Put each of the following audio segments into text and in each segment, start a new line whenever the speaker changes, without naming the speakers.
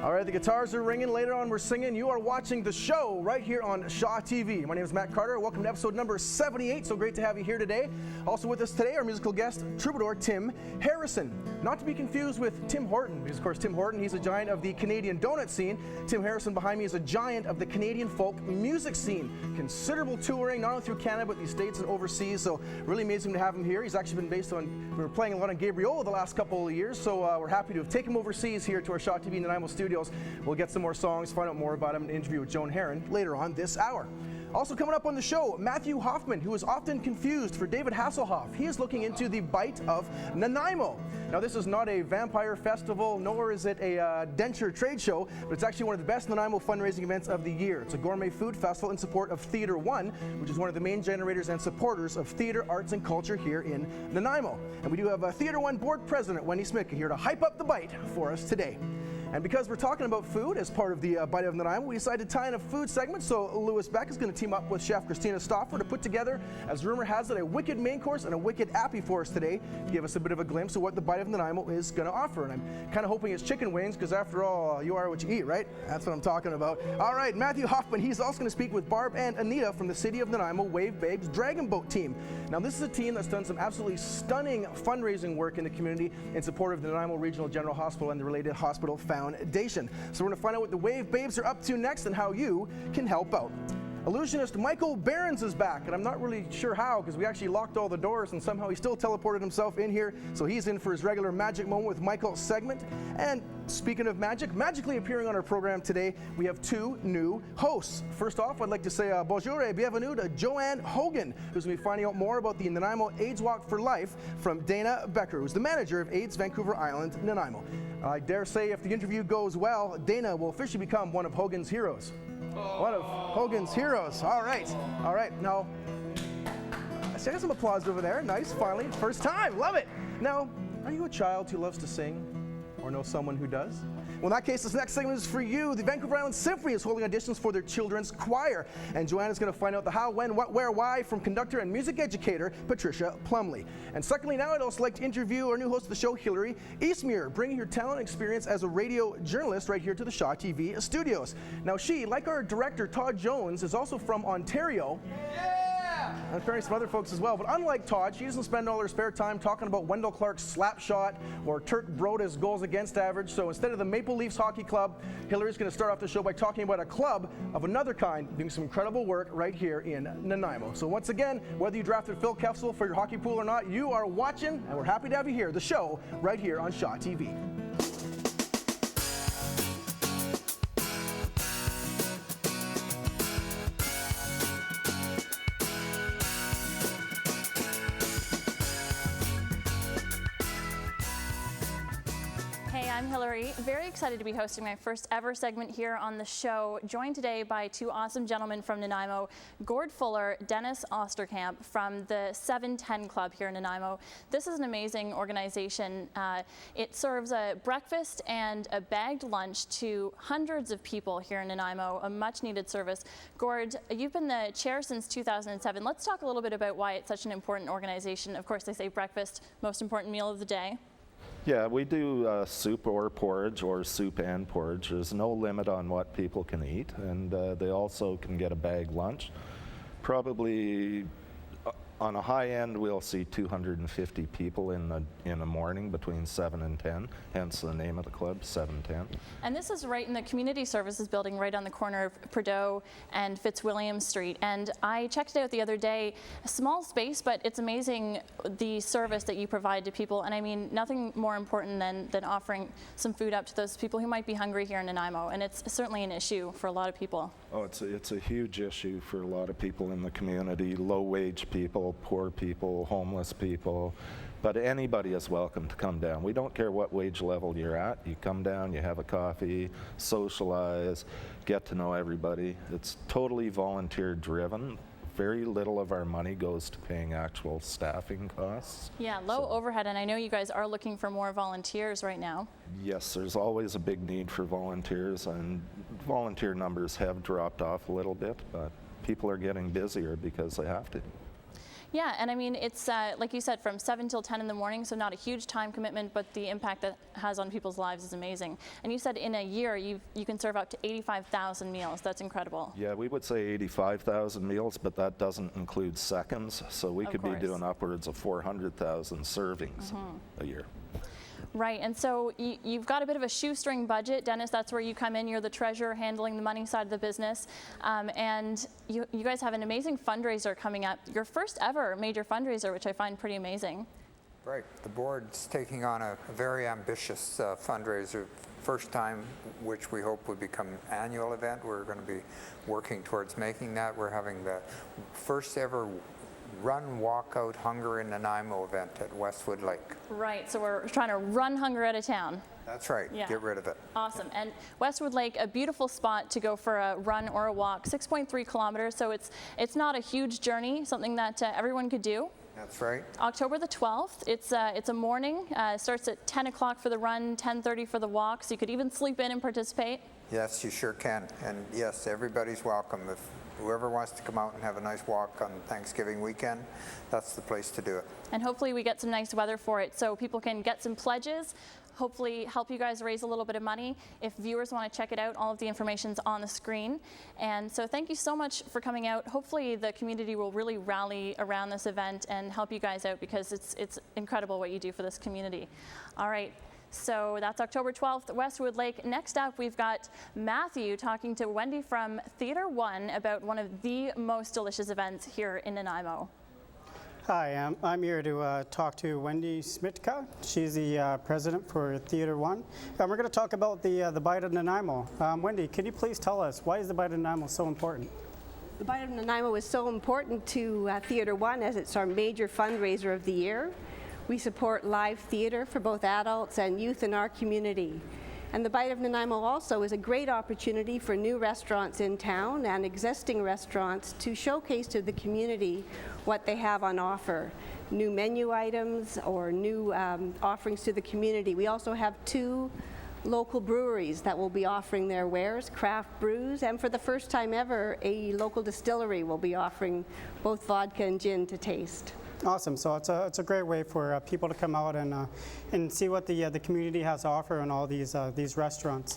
All right, the guitars are ringing. Later on, we're singing. You are watching the show right here on Shaw TV. My name is Matt Carter. Welcome to episode number 78. So great to have you here today. Also with us today, our musical guest, troubadour Tim Harrison. Not to be confused with Tim Horton, because of course Tim Horton, he's a giant of the Canadian donut scene. Tim Harrison behind me is a giant of the Canadian folk music scene. Considerable touring, not only through Canada, but the States and overseas. So really amazing to have him here. He's actually been based on, we were playing a lot on Gabriola the last couple of years. So we're happy to have taken him overseas here to our Shaw TV Nanaimo studios. We'll get some more songs, find out more about him, and interview with Joan Herron later on this hour. Also coming up on the show, Matthew Hoffman, who is often confused for David Hasselhoff. He is looking into the bite of Nanaimo. Now, this is not a vampire festival, nor is it a denture trade show, but it's actually one of the best Nanaimo fundraising events of the year. It's a gourmet food festival in support of TheatreOne, which is one of the main generators and supporters of theater, arts, and culture here in Nanaimo. And we do have a TheatreOne board president, Wendy Smitka, here to hype up the bite for us today. And because we're talking about food as part of the Bite of Nanaimo, we decided to tie in a food segment. So Louis Beck is going to team up with Chef Kristina Stauffer to put together, as rumor has it, a wicked main course and a wicked appy for us today to give us a bit of a glimpse of what the Bite of Nanaimo is going to offer. And I'm kind of hoping it's chicken wings, because after all, you are what you eat, right? That's what I'm talking about. All right, Matthew Hoffman, he's also going to speak with Barb and Anita from the City of Nanaimo Wave Babes Dragon Boat team. Now, this is a team that's done some absolutely stunning fundraising work in the community in support of the Nanaimo Regional General Hospital and the related hospital foundation. So we're going to find out what the Wave Babes are up to next and how you can help out. Illusionist Michael Berends is back, and I'm not really sure how, because we actually locked all the doors and somehow he still teleported himself in here. So he's in for his regular Magic Moment with Michael segment. And speaking of magic, magically appearing on our program today, we have two new hosts. First off, I'd like to say bonjour et bienvenue to Joanne Hogan, who's going to be finding out more about the Nanaimo AIDS Walk for Life from Dana Becker, who's the manager of AIDS Vancouver Island, Nanaimo. I dare say if the interview goes well, Dana will officially become one of Hogan's heroes. One of Hogan's heroes. All right. All right. Now, I see some applause over there. Nice. Finally. First time. Love it. Now, are you a child who loves to sing or know someone who does? Well, in that case, this next segment is for you. The Vancouver Island Symphony is holding auditions for their children's choir. And Joanne is going to find out the how, when, what, where, why from conductor and music educator Patricia Plumley. And secondly, now I'd also like to interview our new host of the show, Hilary Eastmere, bringing her talent and experience as a radio journalist right here to the Shaw TV studios. Now she, like our director Todd Jones, is also from Ontario. And apparently some other folks as well. But unlike Todd, she doesn't spend all her spare time talking about Wendell Clark's slap shot or Turk Broda's goals against average. So instead of the Maple Leafs Hockey Club, Hillary's going to start off the show by talking about a club of another kind doing some incredible work right here in Nanaimo. So once again, whether you drafted Phil Kessel for your hockey pool or not, you are watching, and we're happy to have you here. The show right here on Shaw TV.
I'm Hilary, very excited to be hosting my first ever segment here on the show, joined today by two awesome gentlemen from Nanaimo, Gord Fuller, Denis Ostercamp from the 710 Club here in Nanaimo. This is an amazing organization. It serves a breakfast and a bagged lunch to hundreds of people here in Nanaimo, a much needed service. Gord, you've been the chair since 2007. Let's talk a little bit about why it's such an important organization. Of course, they say breakfast, most important meal of the day.
Yeah, we do soup or porridge, or soup and porridge. There's no limit on what people can eat, and they also can get a bag lunch. Probably on a high end, we'll see 250 people in the morning between 7 and 10, hence the name of the club, 710.
And this is right in the Community Services building right on the corner of Prideaux and Fitzwilliam Street. And I checked it out the other day. A small space, but it's amazing the service that you provide to people. And I mean, nothing more important than offering some food up to those people who might be hungry here in Nanaimo. And it's certainly an issue for a lot of people.
Oh, it's a huge issue for a lot of people in the community, low-wage people, poor people, homeless people, but anybody is welcome to come down. We don't care what wage level you're at. You come down, you have a coffee, socialize, get to know everybody. It's totally volunteer driven. Very little of our money goes to paying actual staffing costs.
Yeah, low overhead, and I know you guys are looking for more volunteers right now.
Yes, there's always a big need for volunteers, and volunteer numbers have dropped off a little bit, but people are getting busier because they have to.
Yeah, and I mean, it's like you said, from 7 till 10 in the morning, so not a huge time commitment, but the impact that has on people's lives is amazing. And you said in a year, you can serve up to 85,000 meals. That's incredible.
Yeah, we would say 85,000 meals, but that doesn't include seconds. So we could be doing upwards of 400,000 servings a year.
Right, and so you've got a bit of a shoestring budget. Denis, that's where you come in. You're the treasurer handling the money side of the business. And you guys have an amazing fundraiser coming up. Your first ever major fundraiser, which I find pretty amazing.
Right, the board's taking on a very ambitious fundraiser. First time, which we hope would become an annual event. We're going to be working towards making that. We're having the first ever Run, Walk Out Hunger in Nanaimo event at Westwood Lake.
Right, so we're trying to run hunger out of town.
That's right, get rid of it.
Awesome, and Westwood Lake, a beautiful spot to go for a run or a walk, 6.3 kilometers, so it's not a huge journey, something that everyone could do.
That's right.
October the 12th, it's a morning, starts at 10 o'clock for the run, 10:30 for the walk, so you could even sleep in and participate.
Yes, you sure can, and yes, everybody's welcome. If whoever wants to come out and have a nice walk on Thanksgiving weekend, that's the place to do it.
And hopefully we get some nice weather for it so people can get some pledges, hopefully help you guys raise a little bit of money. If viewers want to check it out, all of the information's on the screen. And so thank you so much for coming out. Hopefully the community will really rally around this event and help you guys out because it's incredible what you do for this community. All right. So that's October 12th, Westwood Lake. Next up, we've got Matthew talking to Wendy from TheatreOne about one of the most delicious events here in Nanaimo.
Hi, I'm here to talk to Wendy Smitka. She's the president for TheatreOne. And we're going to talk about the Bite of Nanaimo. Wendy, can you please tell us, why is the Bite of Nanaimo so important?
The Bite of Nanaimo is so important to TheatreOne as it's our major fundraiser of the year. We support live theater for both adults and youth in our community. And the Bite of Nanaimo also is a great opportunity for new restaurants in town and existing restaurants to showcase to the community what they have on offer. New menu items or new offerings to the community. We also have 2 local breweries that will be offering their wares, craft brews, and for the first time ever, a local distillery will be offering both vodka and gin to taste.
Awesome. So it's a great way for people to come out and see what the community has to offer in all these restaurants.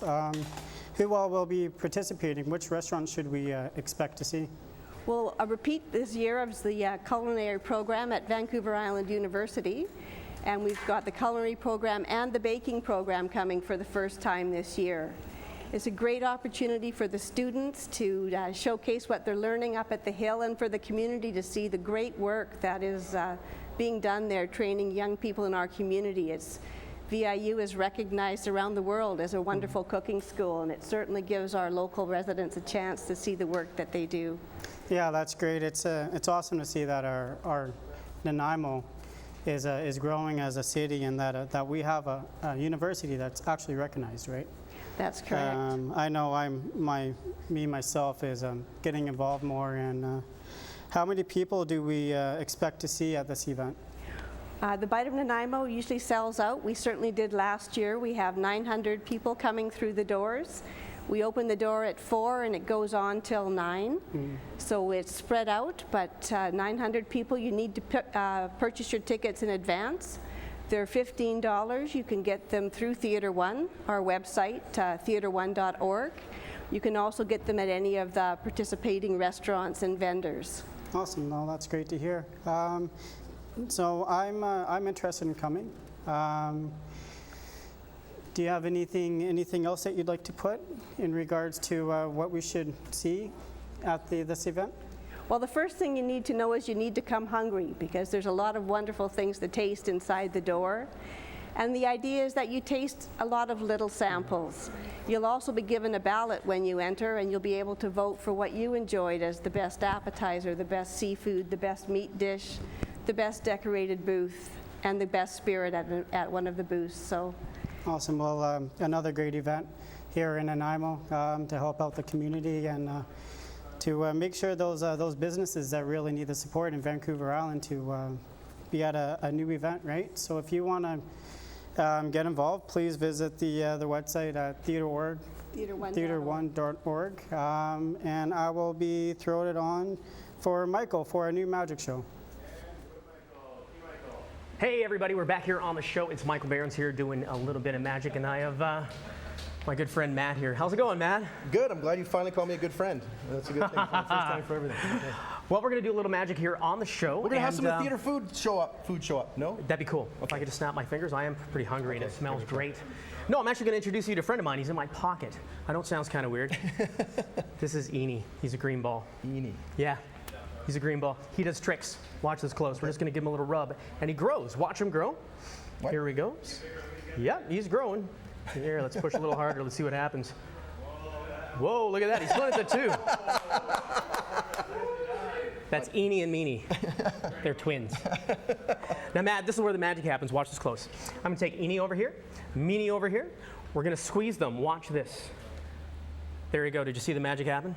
Who all will be participating? Which restaurants should we expect to see?
Well, a repeat this year of the culinary program at Vancouver Island University. And we've got the culinary program and the baking program coming for the first time this year. It's a great opportunity for the students to showcase what they're learning up at the Hill and for the community to see the great work that is being done there, training young people in our community. VIU is recognized around the world as a wonderful cooking school, and it certainly gives our local residents a chance to see the work that they do.
Yeah, that's great. It's awesome to see that our Nanaimo is growing as a city and that we have a university that's actually recognized, right?
That's correct.
I know myself is getting involved more in how many people do we expect to see at this event?
The Bite of Nanaimo usually sells out. We certainly did last year. We have 900 people coming through the doors. We open the door at 4 and it goes on till 9. So it's spread out, but 900 people, you need to purchase your tickets in advance. They're $15. You can get them through TheatreOne, our website, theatreone.org. You can also get them at any of the participating restaurants and vendors.
Awesome. No, that's great to hear. So I'm interested in coming. Do you have anything else that you'd like to put in regards to what we should see at this event?
Well, the first thing you need to know is you need to come hungry because there's a lot of wonderful things to taste inside the door. And the idea is that you taste a lot of little samples. You'll also be given a ballot when you enter, and you'll be able to vote for what you enjoyed as the best appetizer, the best seafood, the best meat dish, the best decorated booth, and the best spirit at one of the booths. So.
Awesome. Well, another great event here in Nanaimo to help out the community and to make sure those businesses that really need the support in Vancouver Island to be at a new event, right? So if you want to get involved, please visit the website at theatreone.org, and I will be throwing it on for Michael for a new magic show.
Hey everybody, we're back here on the show. It's Michael Berends here doing a little bit of magic, and I have my good friend Matt here. How's it going, Matt?
Good. I'm glad you finally called me a good friend. That's a good thing. First time for everything. Okay.
Well, we're going to do a little magic here on the show.
We're going to have some of the theater food show up. No?
That'd be cool. If I could just snap my fingers. I am pretty hungry and it smells great. No, I'm actually going to introduce you to a friend of mine. He's in my pocket. I know it sounds kind of weird. This is Eni. He's a green ball.
Eni.
Yeah. He's a green ball. He does tricks. Watch this close. We're just going to give him a little rub. And he grows. Watch him grow.
What?
Here he goes. Yep, he's growing. Here, let's push a little harder. Let's see what happens. Whoa, look at that. He's split into two. That's Eni and Meanie. They're twins. Now, Matt, this is where the magic happens. Watch this close. I'm going to take Eni over here, Meanie over here. We're going to squeeze them. Watch this. There you go. Did you see the magic happen?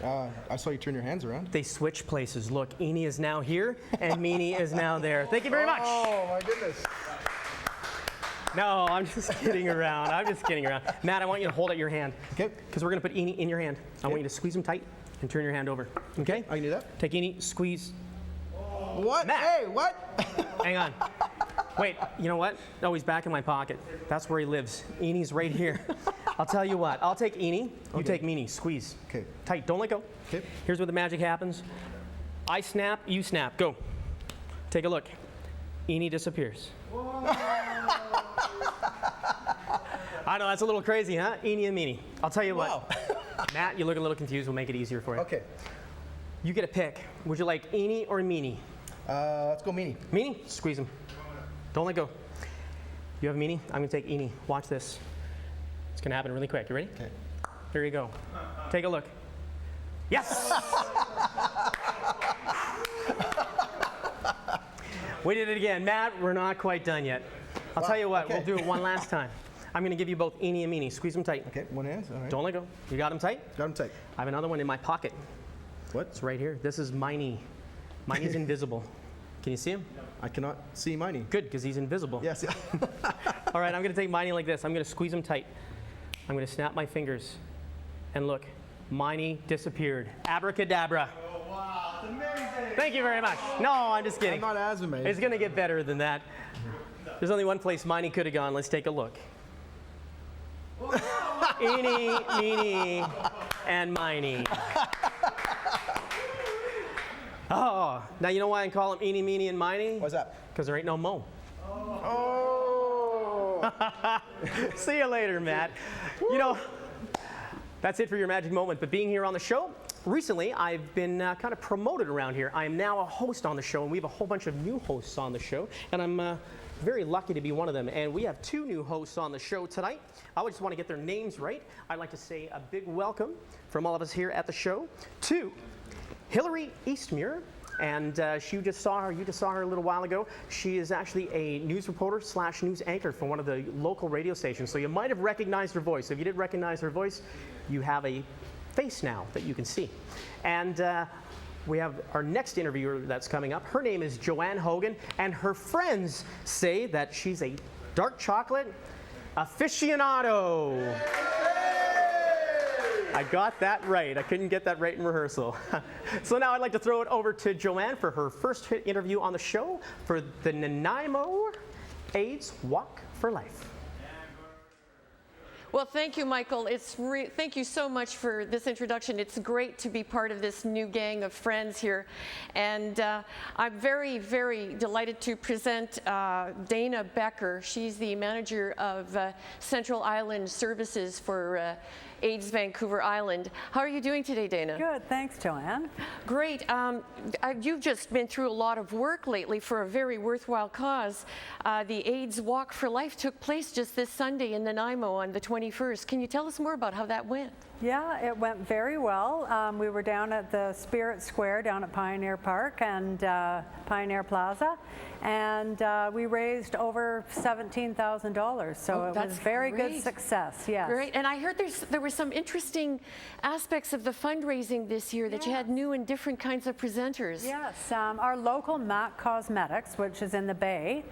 I saw you turn your hands around.
They switch places. Look, Eni is now here and Meanie is now there. Thank you very much.
Oh, my goodness.
No, I'm just kidding around. I'm just kidding around. Matt, I want you to hold out your hand.
Okay.
Because we're going to put Eni in your hand. I want you to squeeze them tight and turn your hand over. Okay?
I can do that.
Take Eni, squeeze.
What?
Matt.
Hey, what?
Hang on. Wait, you know what? No, he's back in my pocket. That's where he lives. Eni's right here. I'll tell you what. I'll take Eni. You take Meanie. Squeeze.
Okay.
Tight. Don't let go.
Okay.
Here's where the magic happens. I snap, you snap. Go. Take a look. Eni disappears. I know, that's a little crazy, huh? Eni and Meanie. I'll tell you what. Matt, you look a little confused. We'll make it easier for you.
Okay.
You get a pick. Would you like Eni or Meanie?
Let's go Meanie.
Meanie? Squeeze him. Don't let go. You have Meanie? I'm going to take Eni. Watch this. It's going to happen really quick. You ready?
Okay.
Here you go. Take a look. Yes! We did it again. Matt, we're not quite done yet. I'll tell you what,
okay.
We'll do it one last time. I'm going to give you both Eni and Meanie. Squeeze them tight.
Okay, one hand. All right.
Don't let go. You got them tight?
Got them tight.
I have another one in my pocket.
What?
It's right here. This is Miney. Miney's invisible. Can you see him?
I cannot see Miney.
Good, because he's invisible.
Yes.
All right, I'm going to take Miney like this. I'm going to squeeze him tight. I'm going to snap my fingers. And look, Miney disappeared. Abracadabra.
Oh, wow. It's amazing.
Thank you very much. No, I'm just kidding.
I'm not as amazing.
It's going to get better than that. There's only one place Miney could have gone. Let's take a look. Eni, Meanie, and Miney. Oh, now you know why I call them Eni, Meanie, and Miney?
What's that?
Because there ain't no Mo.
Oh.
See you later, Matt. You know, that's it for your magic moment. But being here on the show, recently I've been kind of promoted around here. I am now a host on the show, and we have a whole bunch of new hosts on the show, and I'm very lucky to be one of them. And we have two new hosts on the show tonight. I just want to get their names right. I'd like to say a big welcome from all of us here at the show to Hillary Eastmuir. And you just saw her a little while ago. She is actually a news reporter / news anchor for one of the local radio stations. So you might have recognized her voice. If you didn't recognize her voice, you have a face now that you can see. And we have our next interviewer that's coming up. Her name is Joanne Hogan, and her friends say that she's a dark chocolate aficionado. I got that right. I couldn't get that right in rehearsal. So now I'd like to throw it over to Joanne for her first interview on the show for the Nanaimo AIDS Walk for Life.
Well, thank you, Michael. Thank you so much for this introduction. It's great to be part of this new gang of friends here. And I'm very, very delighted to present Dana Becker. She's the manager of Central Island Services for AIDS Vancouver Island. How are you doing today, Dana?
Good, thanks, Joanne.
Great. You've just been through a lot of work lately for a very worthwhile cause. The AIDS Walk for Life took place just this Sunday in Nanaimo on the 21st. Can you tell us more about how that went?
Yeah, it went very well. We were down at the Spirit Square down at Pioneer Park and Pioneer Plaza, and we raised over $17,000. So it was very good success. Yes.
Great. And I heard there were some interesting aspects of the fundraising this year that you had new and different kinds of presenters.
Yes. Our local MAC Cosmetics, which is in the Bay,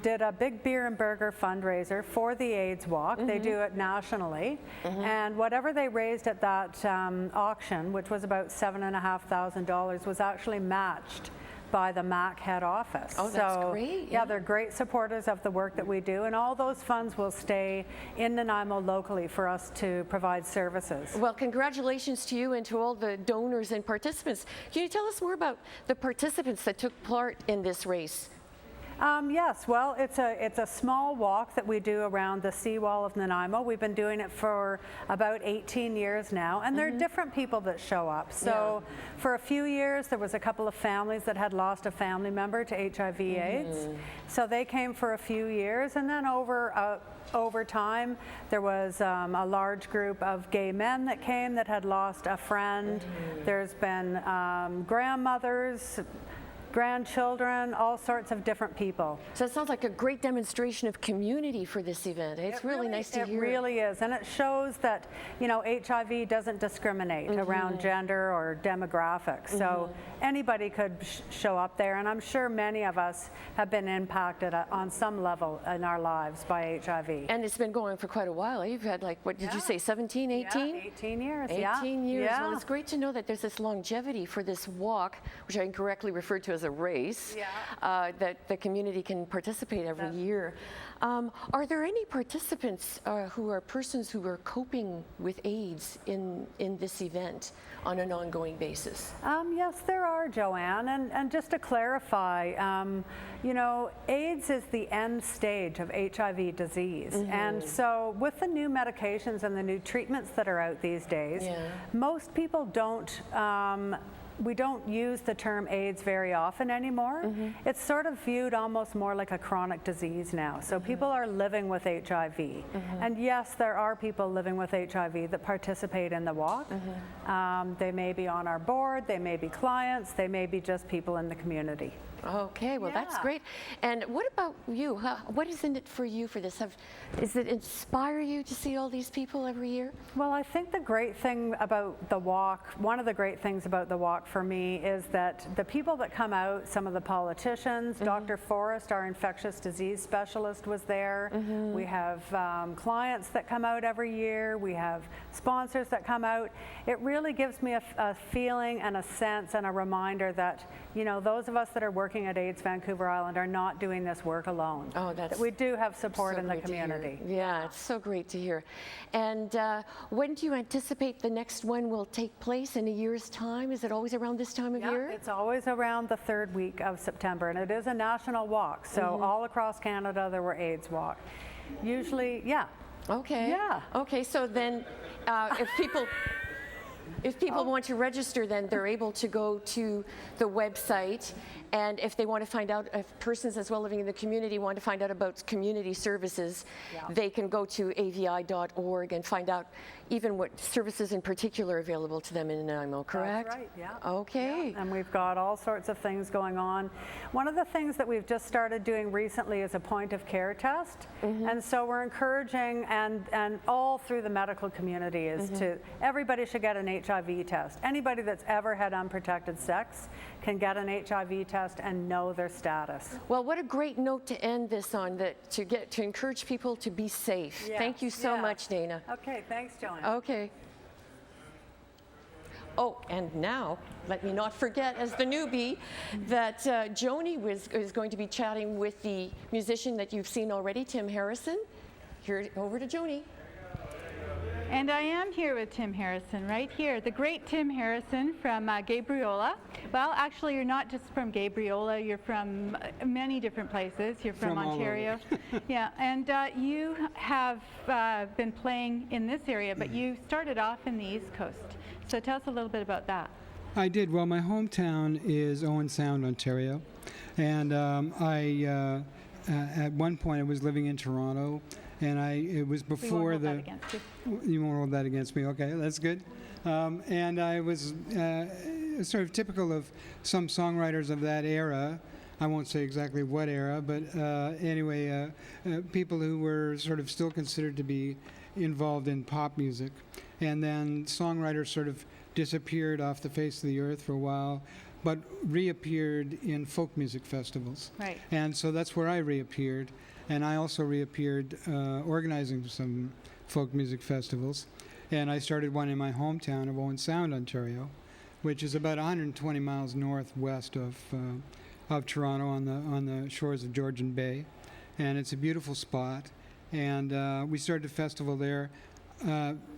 did a big beer and burger fundraiser for the AIDS Walk. They do it nationally, and whatever they raised at that auction, which was about $7,500, was actually matched by the MAC head office.
Oh, that's great.
Yeah, they're great supporters of the work that we do, and all those funds will stay in Nanaimo locally for us to provide services.
Well, congratulations to you and to all the donors and participants. Can you tell us more about the participants that took part in this race?
Yes, well, it's a small walk that we do around the seawall of Nanaimo. We've been doing it for about 18 years now, and there are different people that show up. So for a few years, there was a couple of families that had lost a family member to HIV/AIDS. So they came for a few years, and then over time, there was a large group of gay men that came that had lost a friend. There's been grandmothers, grandchildren, all sorts of different people.
So it sounds like a great demonstration of community for this event. It's really nice to hear.
It really is, and it shows that, you know, HIV doesn't discriminate around gender or demographics. So anybody could show up there, and I'm sure many of us have been impacted on some level in our lives by HIV.
And it's been going for quite a while. You've had, like, what did you say, 17, 18?
Yeah, 18 years,
18 years.
Yeah.
Well, it's great to know that there's this longevity for this walk, which I incorrectly referred to as a race, that the community can participate every year. Are there any participants who are persons who are coping with AIDS in this event on an ongoing basis?
Yes, there are, Joanne. And just to clarify, you know, AIDS is the end stage of HIV disease. And so with the new medications and the new treatments that are out these days, most people don't we don't use the term AIDS very often anymore. It's sort of viewed almost more like a chronic disease now. So people are living with HIV. And yes, there are people living with HIV that participate in the walk. They may be on our board, they may be clients, they may be just people in the community.
Okay, well that's great. And what about you? What is in it for you for this? Does it inspire you to see all these people every year?
Well, I think the great thing about the walk, one of the great things about the walk for me is that the people that come out, some of the politicians, Dr. Forrest, our infectious disease specialist, was there. We have clients that come out every year. We have sponsors that come out. It really gives me a feeling and a sense and a reminder that, you know, those of us that are working at AIDS Vancouver Island are not doing this work alone. Oh, that we do have support in the community.
Yeah, it's so great to hear. And when do you anticipate the next one will take place? In a year's time? Is it always around this time of year?
It's always around the third week of September, and it is a national walk. So all across Canada there were AIDS walk. Usually,
Okay. Yeah. Okay, so then if people want to register, then they're able to go to the website, and if they want to find out, if persons as well living in the community want to find out about community services, they can go to avi.org and find out even what services in particular are available to them in Nanaimo, correct?
That's right, yeah.
Okay.
Yeah. And we've got all sorts of things going on. One of the things that we've just started doing recently is a point of care test. And so we're encouraging, and all through the medical community is everybody should get an HIV test. Anybody that's ever had unprotected sex can get an HIV test and know their status.
Well, what a great note to end this on, that to encourage people to be safe.
Yes.
Thank you so much, Dana.
Okay, thanks, Joanne.
Okay. Oh, and now, let me not forget, as the newbie, that Joni is going to be chatting with the musician that you've seen already, Tim Harrison. Here, over to Joni.
And I am here with Tim Harrison, right here, the great Tim Harrison from Gabriola. Well, actually, you're not just from Gabriola, you're from many different places. You're from Ontario. Yeah, and you have been playing in this area, but you started off in the East Coast. So tell us a little bit about that.
I did. Well, my hometown is Owen Sound, Ontario, and at one point I was living in Toronto. And it was before
that against you.
You won't hold that against me. Okay, that's good. And I was sort of typical of some songwriters of that era. I won't say exactly what era, but anyway, people who were sort of still considered to be involved in pop music. And then songwriters sort of disappeared off the face of the earth for a while, but reappeared in folk music festivals.
Right.
And so that's where I reappeared. And I also reappeared organizing some folk music festivals. And I started one in my hometown of Owen Sound, Ontario, which is about 120 miles northwest of Toronto on the shores of Georgian Bay. And it's a beautiful spot. And we started a festival there.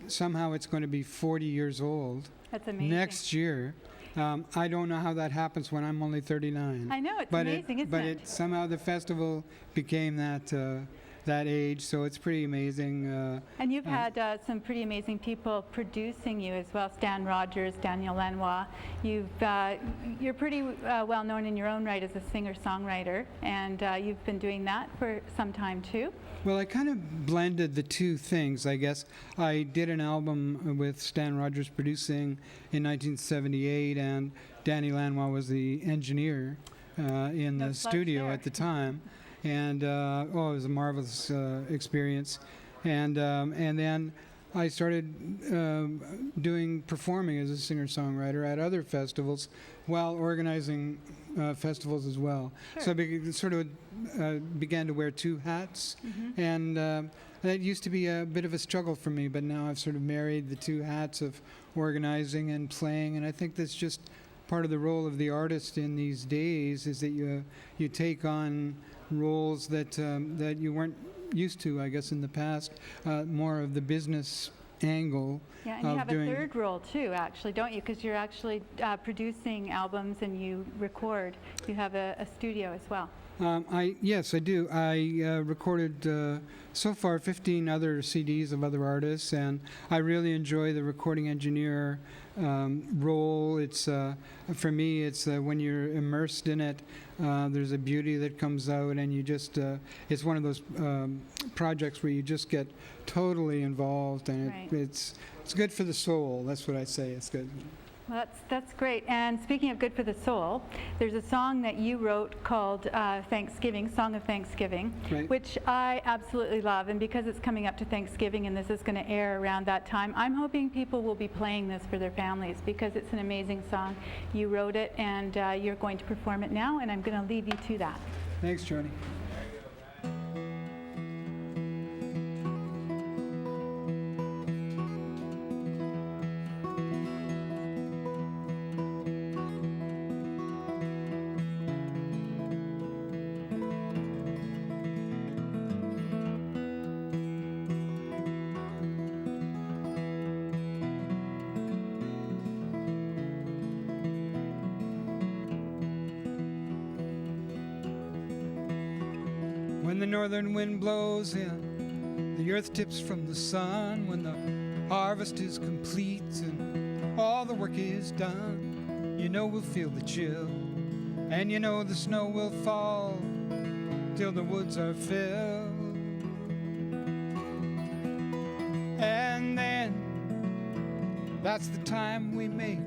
Somehow it's going to be 40 years old.
That's amazing.
Next year. I don't know how that happens when I'm only 39.
I know, it's
but
amazing, isn't
but
it?
somehow the festival became that age, so it's pretty amazing.
And you've had some pretty amazing people producing you as well. Stan Rogers, Daniel Lanois. You're pretty well known in your own right as a singer-songwriter, and you've been doing that for some time too.
Well, I kind of blended the two things, I guess. I did an album with Stan Rogers producing in 1978, and Danny Lanois was the engineer in the studio at the time. And it was a marvelous experience. And then I started performing as a singer-songwriter at other festivals while organizing festivals as well.
Sure.
So I sort of began to wear two hats. Mm-hmm. And that used to be a bit of a struggle for me, but now I've sort of married the two hats of organizing and playing, and I think that's just part of the role of the artist in these days, is that you take on roles that you weren't used to, I guess, in the past, more of the business angle.
Yeah, and you have a third role too, actually, don't you? Because you're actually producing albums and you record. You have a studio as well.
Yes, I do. I recorded so far 15 other CDs of other artists, and I really enjoy the recording engineer role. It's for me, it's when you're immersed in it, there's a beauty that comes out, and you just it's one of those projects where you just get totally involved, and it's good for the soul. That's what I say. It's good.
Well, that's great. And speaking of good for the soul, there's a song that you wrote called Thanksgiving, Song of Thanksgiving, which I absolutely love. And because it's coming up to Thanksgiving and this is going to air around that time, I'm hoping people will be playing this for their families because it's an amazing song. You wrote it and you're going to perform it now, and I'm going to leave you to that.
Thanks, Joni. When the northern wind blows in, the earth tips from the sun. When the harvest is complete and all the work is done, you know we'll feel the chill, and you know the snow will fall till the woods are filled. And then that's the time we make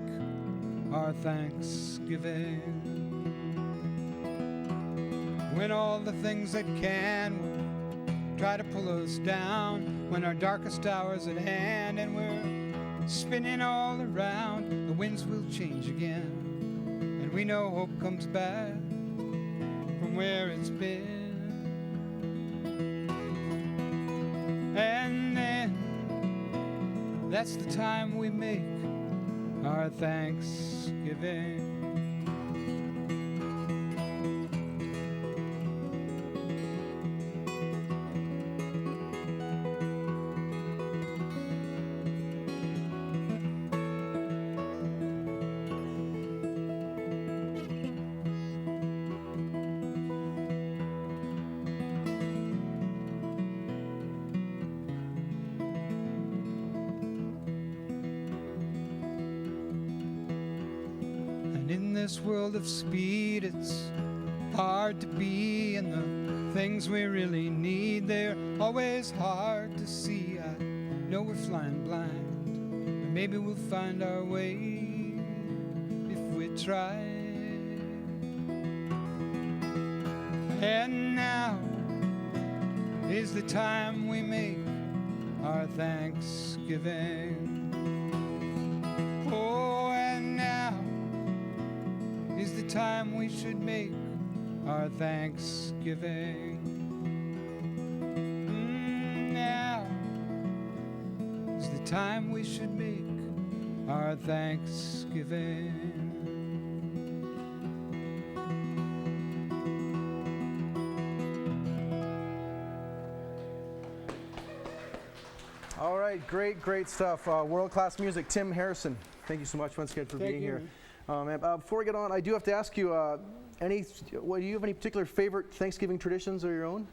our Thanksgiving, when all the things that can try to pull us down, when our darkest hour's at hand and we're spinning all around, the winds will change again, and we know hope comes back from where it's been. And then that's the time we make our Thanksgiving. This world of speed, it's hard to be, and the things we really need, they're always hard to see. I know we're flying blind, but maybe we'll find our way if we try. And now is the time we make our Thanksgiving. Oh, and now is the time we should make our Thanksgiving. Now is the time we should make our thanksgiving.
All right, great stuff. World-class music. Tim Harrison, thank you so much once again for being here. Before we get on, I do have to ask you, do you have any particular favorite Thanksgiving traditions of your own?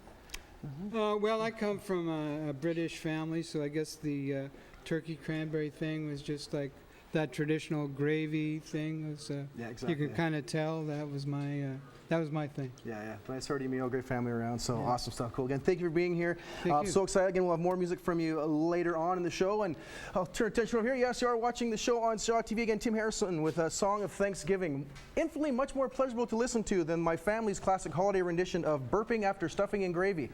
Well, I come from a British family, so I guess the turkey cranberry thing was just like that traditional gravy thing. Was,
yeah, exactly.
You could kind of tell that was my thing.
Yeah. Nice hearty meal, great family around, so awesome stuff. Cool. Again, thank you for being here.
Thank you.
So excited. Again, we'll have more music from you later on in the show. And I'll turn attention over here. Yes, you are watching the show on Shaw TV. Again, Tim Harrison with a song of Thanksgiving. Infinitely much more pleasurable to listen to than my family's classic holiday rendition of Burping After Stuffing and Gravy.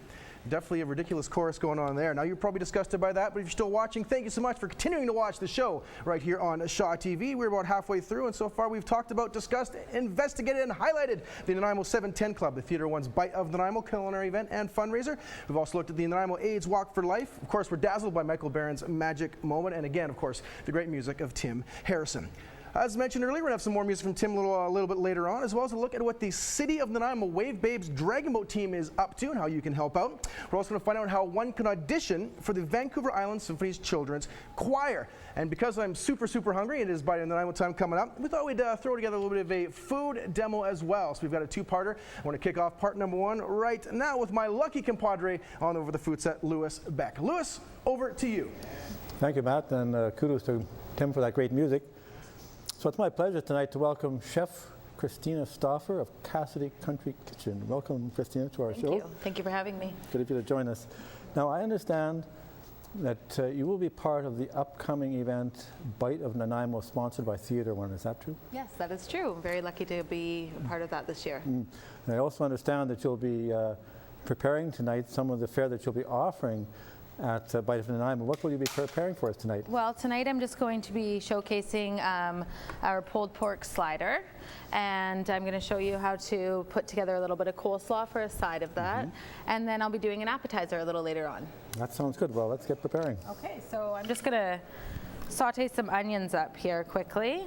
Definitely a ridiculous chorus going on there. Now, you're probably disgusted by that, but if you're still watching, thank you so much for continuing to watch the show right here on Shaw TV. We're about halfway through, and so far we've talked about, discussed, investigated, and highlighted the Nanaimo 710 Club, the TheatreOne's Bite of Nanaimo culinary event and fundraiser. We've also looked at the Nanaimo AIDS Walk for Life. Of course, we're dazzled by Michael Berends' magic moment, and again, of course, the great music of Tim Harrison. As mentioned earlier, we're going to have some more music from Tim a little bit later on, as well as a look at what the City of Nanaimo Wave Babes Dragon Boat team is up to and how you can help out. We're also going to find out how one can audition for the Vancouver Island Symphony's Children's Choir. And because I'm super hungry, it is by Nanaimo time coming up, we thought we'd throw together a little bit of a food demo as well. So we've got a two-parter. I want to kick off part number one right now with my lucky compadre on over the food set, Lewis Beck. Lewis, over to you.
Thank you, Matt, and kudos to Tim for that great music. So it's my pleasure tonight to welcome Chef Kristina Stauffer of Cassidy Country Kitchen. Welcome, Kristina, to our show.
Thank you. Thank you for having me.
Good of you to join us. Now, I understand that you will be part of the upcoming event, Bite of Nanaimo, sponsored by TheatreOne. Is that true?
Yes, that is true. I'm very lucky to be a part of that this year.
And I also understand that you'll be preparing tonight some of the fare that you'll be offering at Bite of Nanaimo. What will you be preparing for us tonight?
Well, tonight I'm just going to be showcasing our pulled pork slider, and I'm going to show you how to put together a little bit of coleslaw for a side of that, and then I'll be doing an appetizer a little later on.
That sounds good. Well, let's get preparing.
Okay, so I'm just going to saute some onions up here quickly.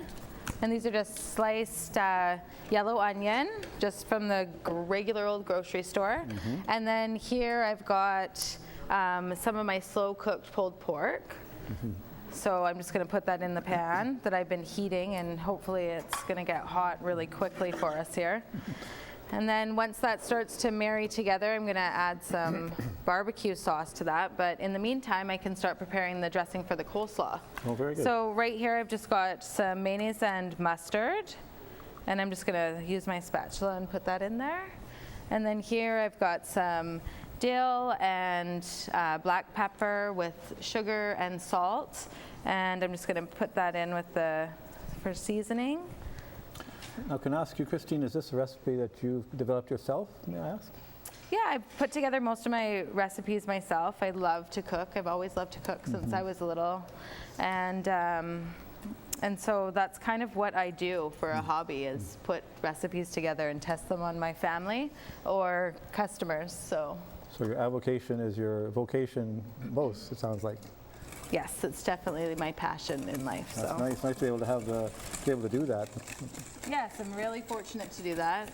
And these are just sliced yellow onion, just from the regular old grocery store. And then here I've got some of my slow-cooked pulled pork. So I'm just going to put that in the pan that I've been heating, and hopefully it's going to get hot really quickly for us here. And then once that starts to marry together, I'm going to add some barbecue sauce to that. But in the meantime, I can start preparing the dressing for the coleslaw.
Oh, very good.
So right here, I've just got some mayonnaise and mustard. And I'm just going to use my spatula and put that in there. And then here, I've got some dill and black pepper with sugar and salt. And I'm just going to put that in with for seasoning.
Now, can I ask you, Kristina, is this a recipe that you've developed yourself, may I ask?
Yeah, I've put together most of my recipes myself. I love to cook. I've always loved to cook since I was little. And so that's kind of what I do for a hobby, is put recipes together and test them on my family or customers. So
your avocation is your vocation both, it sounds like.
yes, it's definitely my passion in life.
That's
so
nice to be able to be able to do that.
yes, I'm really fortunate to do that.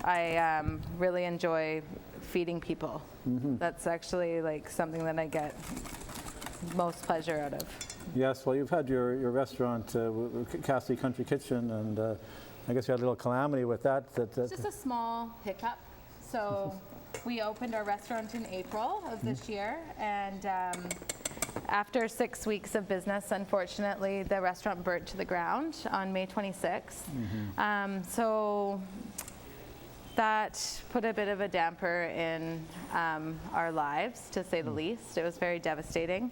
I really enjoy feeding people. That's actually like something that I get most pleasure out of.
Yes, well, you've had your restaurant, Cassidy Country Kitchen, and I guess you had a little calamity with that.
It's just a small hiccup. So we opened our restaurant in April of this year, and after 6 weeks of business, unfortunately, the restaurant burnt to the ground on May 26th. So that put a bit of a damper in our lives, to say the least. It was very devastating.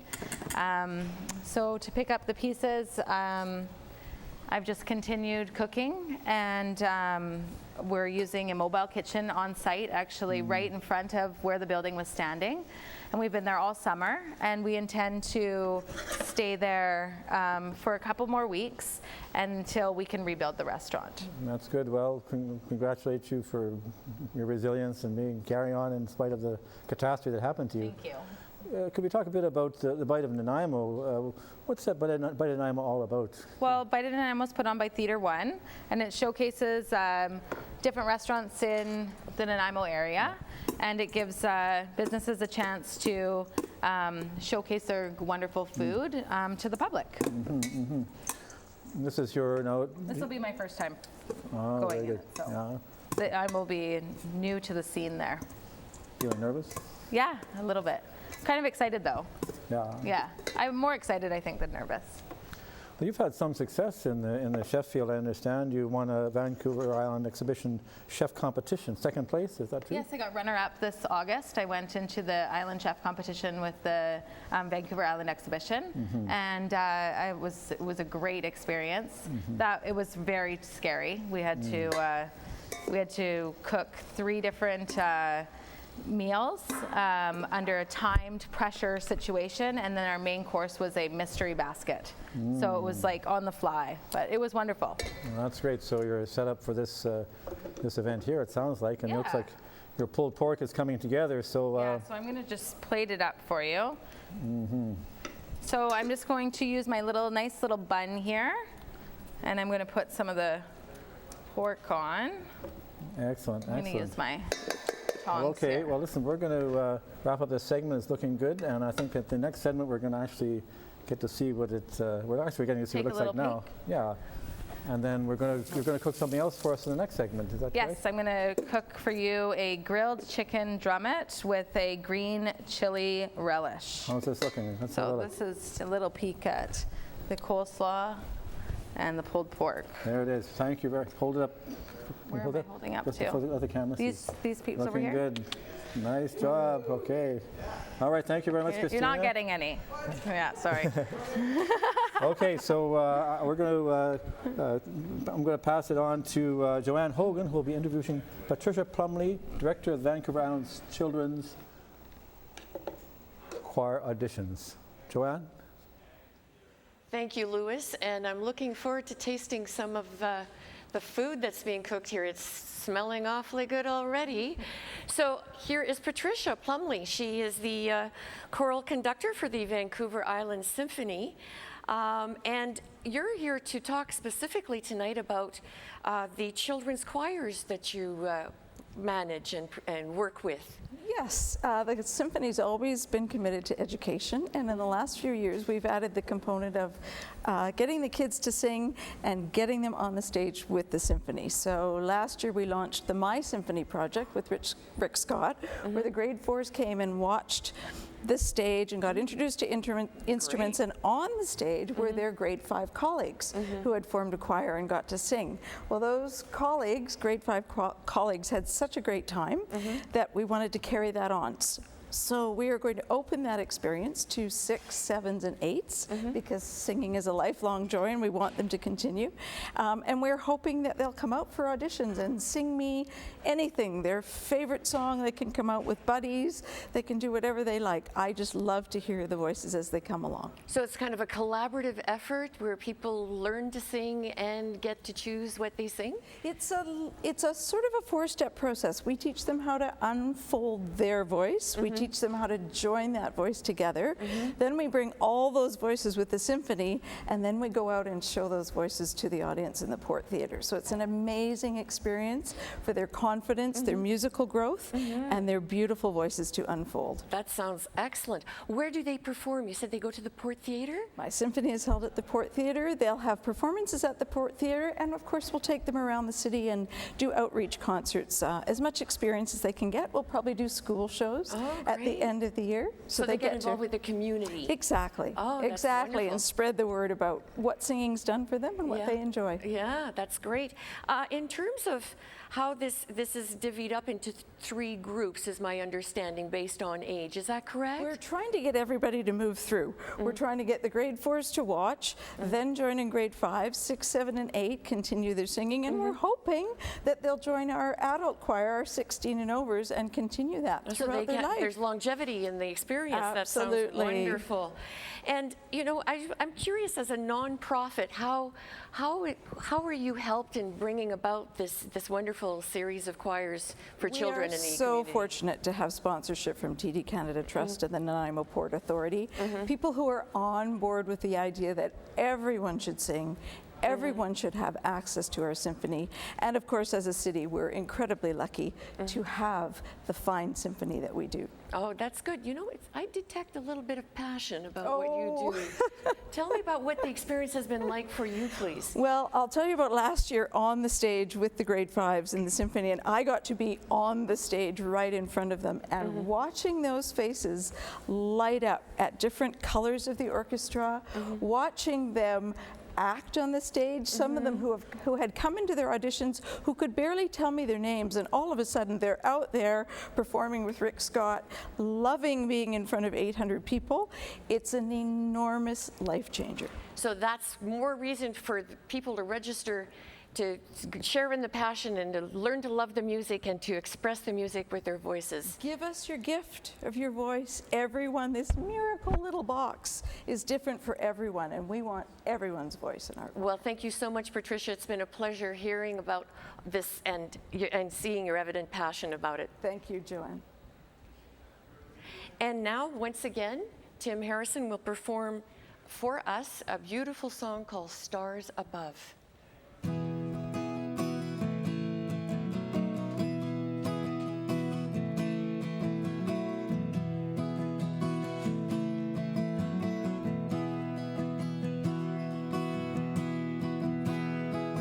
So to pick up the pieces, I've just continued cooking, and we're using a mobile kitchen on site, actually right in front of where the building was standing. And we've been there all summer, and we intend to stay there for a couple more weeks until we can rebuild the restaurant.
That's good. Well, congratulate you for your resilience and carrying on in spite of the catastrophe that happened to you.
Thank you.
could we talk a bit about the Bite of Nanaimo? What's that Bite of Nanaimo all about?
Well, Bite of Nanaimo is put on by TheatreOne, and it showcases different restaurants in the Nanaimo area, and it gives businesses a chance to showcase their wonderful food to the public.
This is your
This will be my first time
going
in it, so I will be new to the scene there.
Feeling nervous?
Yeah, a little bit. Kind of excited though.
Yeah.
Yeah, I'm more excited, I think, than nervous.
Well, you've had some success in the chef field, I understand. You won a Vancouver Island Exhibition chef competition, second place, is that true?
Yes, I got runner-up this August. I went into the Island Chef competition with the Vancouver Island Exhibition, and it was a great experience. It was very scary. We had to cook 3 different meals under a timed pressure situation, and then our main course was a mystery basket. So it was like on the fly, but it was wonderful.
Well, that's great. So you're set up for this this event here, it sounds like, and it looks like your pulled pork is coming together. So
yeah, so I'm going to just plate it up for you. So I'm just going to use my nice little bun here, and I'm going to put some of the pork on.
Excellent.
I'm going to use my tongs
Okay,
here.
well listen, we're going to wrap up this segment. It's looking good, and I think at the next segment we're going to actually get to see what we're actually getting to see what it looks like now. Yeah, and then you're going to cook something else for us in the next segment. Is that right?
Yes, I'm going to cook for you a grilled chicken drummet with a green chili relish.
How's this looking?
This is a little peek at the coleslaw and the pulled pork.
There it is. Thank you very much. Hold it up.
Where am I holding up to?
Let the camera see.
These peeps over here?
Looking good. Nice job. Okay. All right. Thank you very much, Kristina.
You're not getting any. Yeah, sorry.
Okay, so I'm going to pass it on to Joanne Hogan, who will be interviewing Patricia Plumley, director of Vancouver Island's Children's Choir auditions. Joanne?
Thank you, Louis, and I'm looking forward to tasting some of the food that's being cooked here. It's smelling awfully good already. So here is Patricia Plumley. She is the choral conductor for the Vancouver Island Symphony. And you're here to talk specifically tonight about the children's choirs that you manage and work with.
Yes, the Symphony's always been committed to education, and in the last few years we've added the component of getting the kids to sing and getting them on the stage with the symphony. So last year we launched the My Symphony project with Rick Scott, where the grade 4s came and watched this stage and got introduced to instruments, and on the stage were their grade 5 colleagues who had formed a choir and got to sing. Well, those colleagues, grade 5 colleagues, had such a great time that we wanted to carry that on. So we are going to open that experience to 6s, 7s, and 8s because singing is a lifelong joy and we want them to continue. And we're hoping that they'll come out for auditions and sing me anything, their favorite song. They can come out with buddies. They can do whatever they like. I just love to hear the voices as they come along.
So it's kind of a collaborative effort where people learn to sing and get to choose what they sing?
It's a sort of a 4-step process. We teach them how to unfold their voice. We teach them how to join that voice together. Then we bring all those voices with the symphony, and then we go out and show those voices to the audience in the Port Theatre. So it's an amazing experience for their confidence, their musical growth, and their beautiful voices to unfold.
That sounds excellent. Where do they perform? You said they go to the Port Theatre?
My Symphony is held at the Port Theatre. They'll have performances at the Port Theatre, and of course we'll take them around the city and do outreach concerts. As much experience as they can get. We'll probably do school shows at the end of the year.
So they get involved with the community.
Exactly.
Oh,
exactly.
wonderful.
And spread the word about what singing's done for them and what they enjoy.
Yeah, that's great. In terms of how this is divvied up into 3 groups, is my understanding, based on age. Is that correct?
We're trying to get everybody to move through. We're trying to get the grade 4s to watch, then join in grade 5, 6, 7, and 8, continue their singing, and we're hoping that they'll join our adult choir, our 16 and overs, and continue that throughout their life.
there's longevity in the experience.
Absolutely.
That sounds wonderful. And you know, I'm curious, as a nonprofit, how are you helped in bringing about this wonderful series of choirs for children in the community?
We are so fortunate to have sponsorship from TD Canada Trust and the Nanaimo Port Authority. People who are on board with the idea that everyone should sing. Everyone should have access to our symphony. And of course, as a city, we're incredibly lucky to have the fine symphony that we do.
Oh, that's good. You know, I detect a little bit of passion about what you do. Tell me about what the experience has been like for you, please.
Well, I'll tell you about last year on the stage with the grade 5s in the symphony, and I got to be on the stage right in front of them, and watching those faces light up at different colors of the orchestra, watching them act on the stage, some of them who had come into their auditions who could barely tell me their names, and all of a sudden they're out there performing with Rick Scott, loving being in front of 800 people. It's an enormous life changer.
So that's more reason for people to register, to share in the passion and to learn to love the music and to express the music with their voices.
Give us your gift of your voice. Everyone, this miracle little box is different for everyone, and we want everyone's voice in our box.
Well, thank you so much, Patricia. It's been a pleasure hearing about this and seeing your evident passion about it.
Thank you, Joanne.
And now, once again, Tim Harrison will perform for us a beautiful song called Stars Above.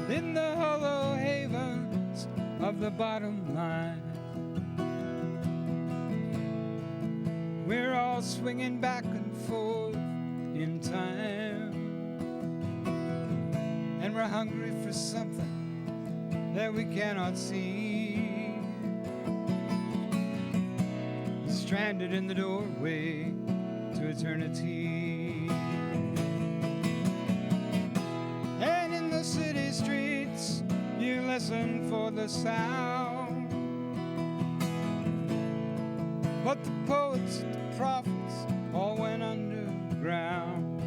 In the hollow havens of the bottom line, we're all swinging back and forth in time, and we're hungry for something that we cannot see, stranded in the doorway to eternity. And in the city streets, you listen for the sound, but the poets and the prophets all went underground,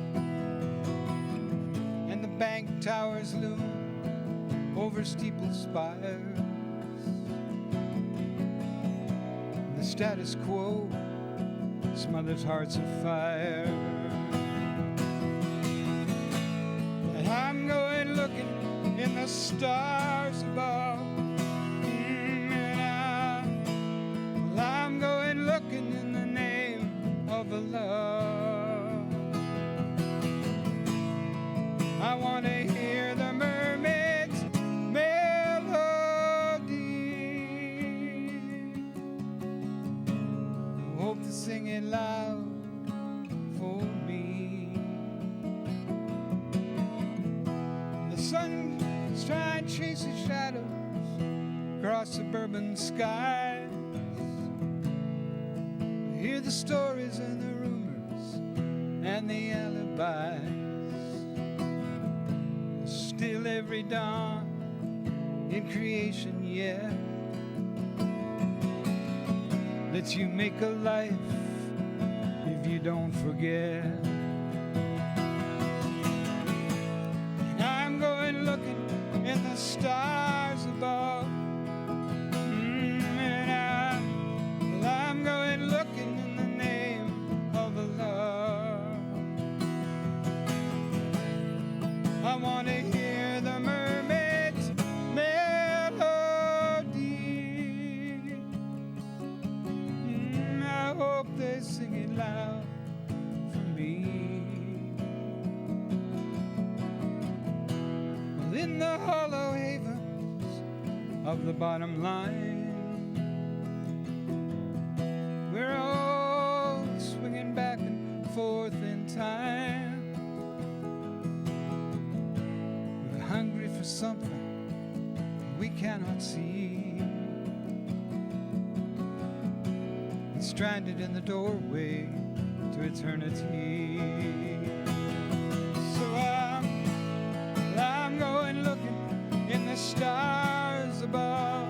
and the bank towers loom over steeple spires. The status quo smothers hearts of fire. But I'm going looking in the stars above, and I'm going looking in the name of a love. I want to hear the mermaid's melody. Hope to sing it loud for me. The sunshine chases shadows across suburban skies. Hear the stories and the rumors and the alibis. Still every dawn in creation, yeah, lets you make a life if you don't forget. And I'm going looking in the stars above, and I'm going looking in the name of a love. I want to hear the mermaid's melody. I hope they sing it loud for me. Well, in the hollow havens of the bottom line, we're all swinging back and forth in time. We're hungry for something we cannot see, and stranded in the doorway to eternity. So I'm going looking in the stars above,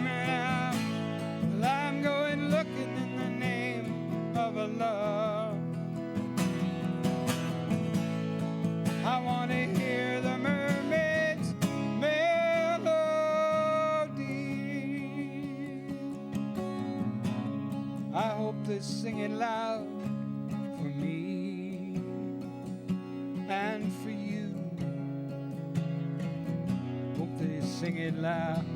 and I'm going looking they sing it loud for me and for you. Hope they sing it loud.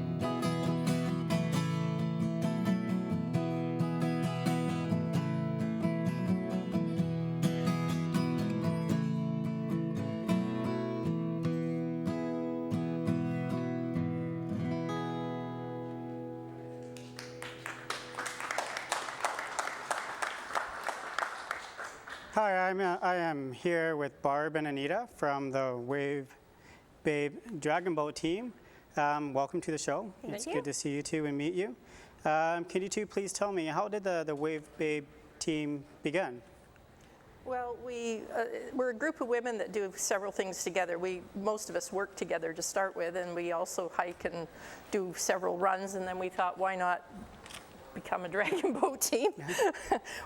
Hi, I am here with Barb and Anita from the Wave Babe Dragon Boat team. Welcome to the show. It's good to see you two and meet you. Can you two please tell me, how did the Wave Babe team begin?
Well, we're a group of women that do several things together. Most of us work together to start with, and we also hike and do several runs, and then we thought, why not become a dragon boat team?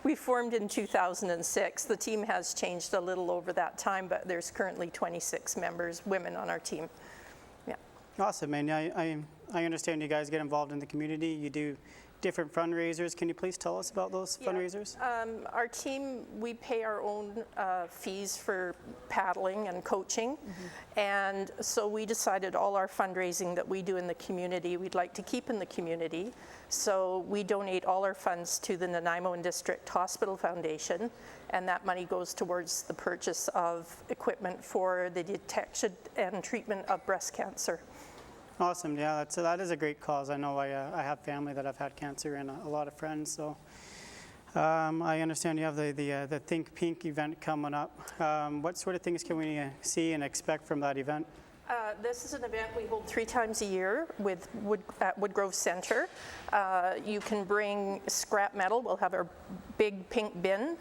We formed in 2006. The team has changed a little over that time, but there's currently 26 members, women on our team. Yeah.
Awesome, and I understand you guys get involved in the community. You do different fundraisers. Can you please tell us about those fundraisers?
Our team, we pay our own fees for paddling and coaching, and so we decided all our fundraising that we do in the community, we'd like to keep in the community. So we donate all our funds to the Nanaimo and District Hospital Foundation, and that money goes towards the purchase of equipment for the detection and treatment of breast cancer.
Awesome, yeah, that is a great cause. I know I have family that have had cancer and a lot of friends, so I understand you have the Think Pink event coming up. What sort of things can we see and expect from that event?
This is an event we hold 3 times a year at Woodgrove Center. You can bring scrap metal. We'll have our big pink bin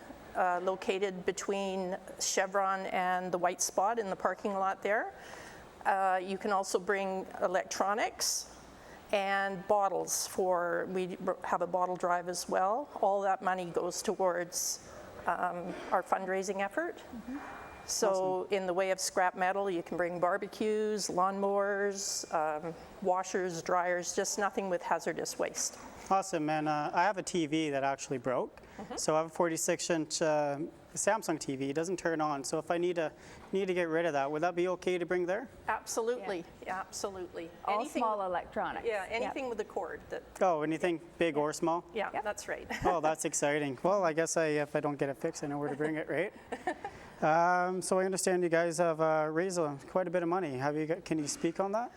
located between Chevron and the White Spot in the parking lot there. You can also bring electronics and bottles we have a bottle drive as well. All that money goes towards our fundraising effort. So awesome. In the way of scrap metal, you can bring barbecues, lawnmowers, washers, dryers, just nothing with hazardous waste.
Awesome, and I have a TV that actually broke. So I have a 46-inch Samsung TV. It doesn't turn on, so if I need to get rid of that, would that be okay to bring there?
Absolutely, yeah, absolutely.
All
anything
small electronics.
Yeah, anything with a cord.
Oh, anything big or small?
Yeah, that's right.
Oh, that's exciting. Well, I guess if I don't get it fixed, I know where to bring it, right? So I understand you guys have raised quite a bit of money. Can you speak on that?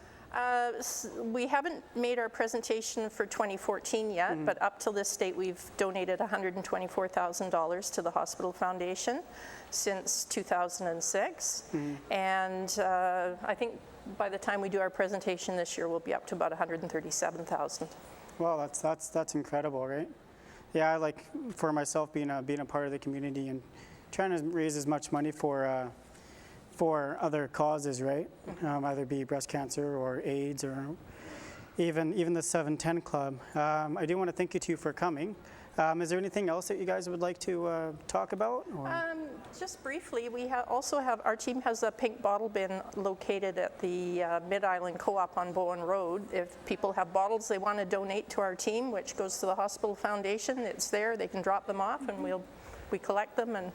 We haven't made our presentation for 2014 yet, but up till this date we've donated $124,000 to the Hospital Foundation since 2006. And I think by the time we do our presentation this year, we'll be up to about $137,000.
Well, that's incredible, right? Yeah, I like for myself being a part of the community and trying to raise as much money for other causes, right? Either be breast cancer or AIDS or even the 710 Club. I do want to thank you two for coming. Is there anything else that you guys would like to talk about?
Just briefly, we also have, our team has a pink bottle bin located at the Mid-Island Co-op on Bowen Road. If people have bottles they want to donate to our team, which goes to the Hospital Foundation, it's there. They can drop them off and we collect them and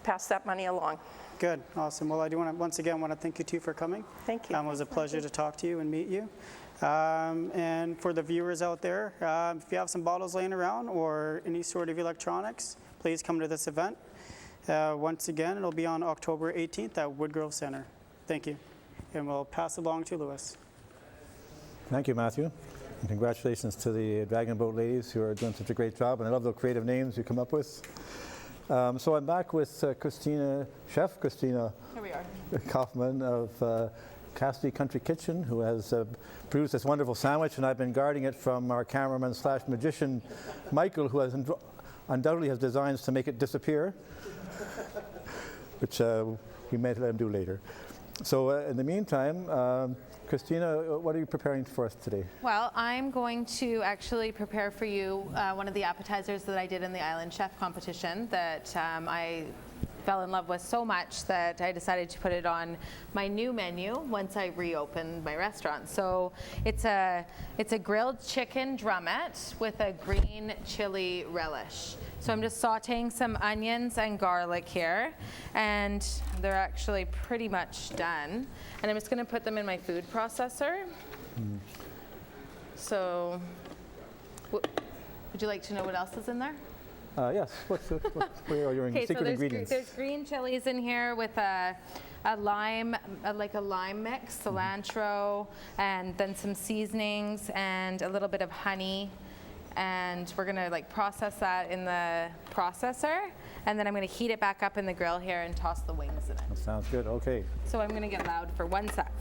pass that money along.
Good, awesome. Well, I do want to once again thank you two for coming.
Thank you.
It was a pleasure to talk to you and meet you. And for the viewers out there, if you have some bottles laying around or any sort of electronics, please come to this event. Once again, it'll be on October 18th at Woodgrove Center. Thank you. And we'll pass it along to Lewis.
Thank you, Matthew. And congratulations to the Dragon Boat ladies who are doing such a great job. And I love the creative names you come up with. So I'm back with Kristina, Chef Kristina
Here we are.
Kaufman of Cassidy Country Kitchen, who has produced this wonderful sandwich, and I've been guarding it from our cameraman / magician, Michael, who has undoubtedly has designs to make it disappear, which we may let him do later. So in the meantime, Kristina, what are you preparing for us today?
Well, I'm going to actually prepare for you one of the appetizers that I did in the Island Chef competition that I fell in love with so much that I decided to put it on my new menu once I reopened my restaurant. So it's a grilled chicken drumette with a green chili relish. So I'm just sauteing some onions and garlic here, and they're actually pretty much done. And I'm just going to put them in my food processor. So would you like to know what else is in there?
Yes. What's your
Okay,
secret ingredients?
There's green chilies in here with a lime, like a lime mix, cilantro, and then some seasonings and a little bit of honey. And we're gonna like process that in the processor, and then I'm gonna heat it back up in the grill here and toss the wings in it.
That sounds good. Okay.
So I'm gonna get loud for 1 sec.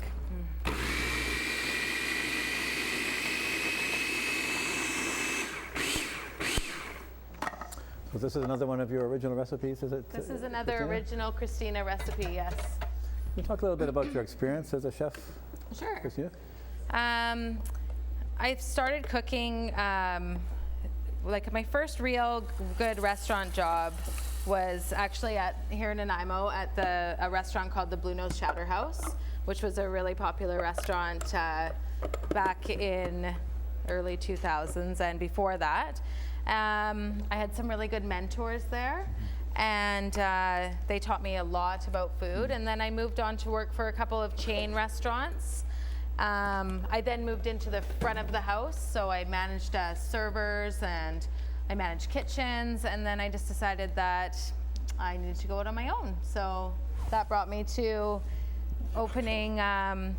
So this is another one of your original recipes, is it?
This is another
Kristina?
original Kristina recipe, yes.
Can you talk a little bit about your experience as a chef?
Sure.
Kristina?
I started cooking, like my first real good restaurant job was actually here in Nanaimo at a restaurant called the Blue Nose Chowder House, which was a really popular restaurant back in early 2000s and before that. I had some really good mentors there, and they taught me a lot about food. And then I moved on to work for a couple of chain restaurants. I then moved into the front of the house, so I managed servers and I managed kitchens, and then I just decided that I needed to go out on my own. So that brought me to opening, I